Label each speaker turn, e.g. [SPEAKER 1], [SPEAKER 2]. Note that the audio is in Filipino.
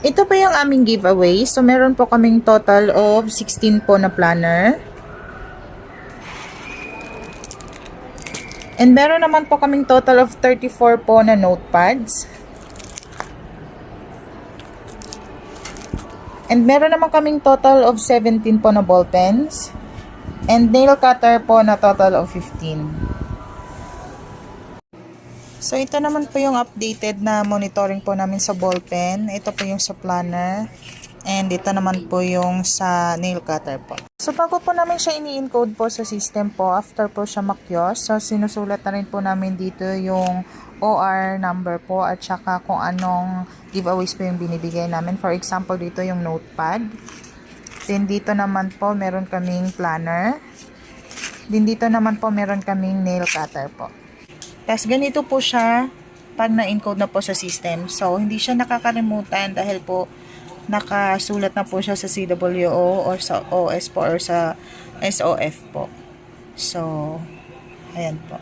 [SPEAKER 1] Ito po yung aming giveaway. So, meron po kaming total of 16 po na planner. And meron naman po kaming total of 34 po na notepads. And meron naman kaming total of 17 po na ball pens. And nail cutter po na total of 15. So, ito naman po yung updated na monitoring po namin sa ball pen. Ito po yung sa planner. And ito naman po yung sa nail cutter po. So, bago po namin siya ini-encode po sa system po, after po siya makyos, so sinusulat na rin po namin dito yung OR number po at saka kung anong giveaways po yung binibigay namin. For example, dito yung notepad. Then, dito naman po meron kaming planner. Then, dito naman po meron kaming nail cutter po. Tapos, ganito po siya pag na-encode na po sa system. So, hindi siya nakakalimutan dahil po nakasulat na po siya sa CWO or sa OS po or sa SOF po. So, ayan po.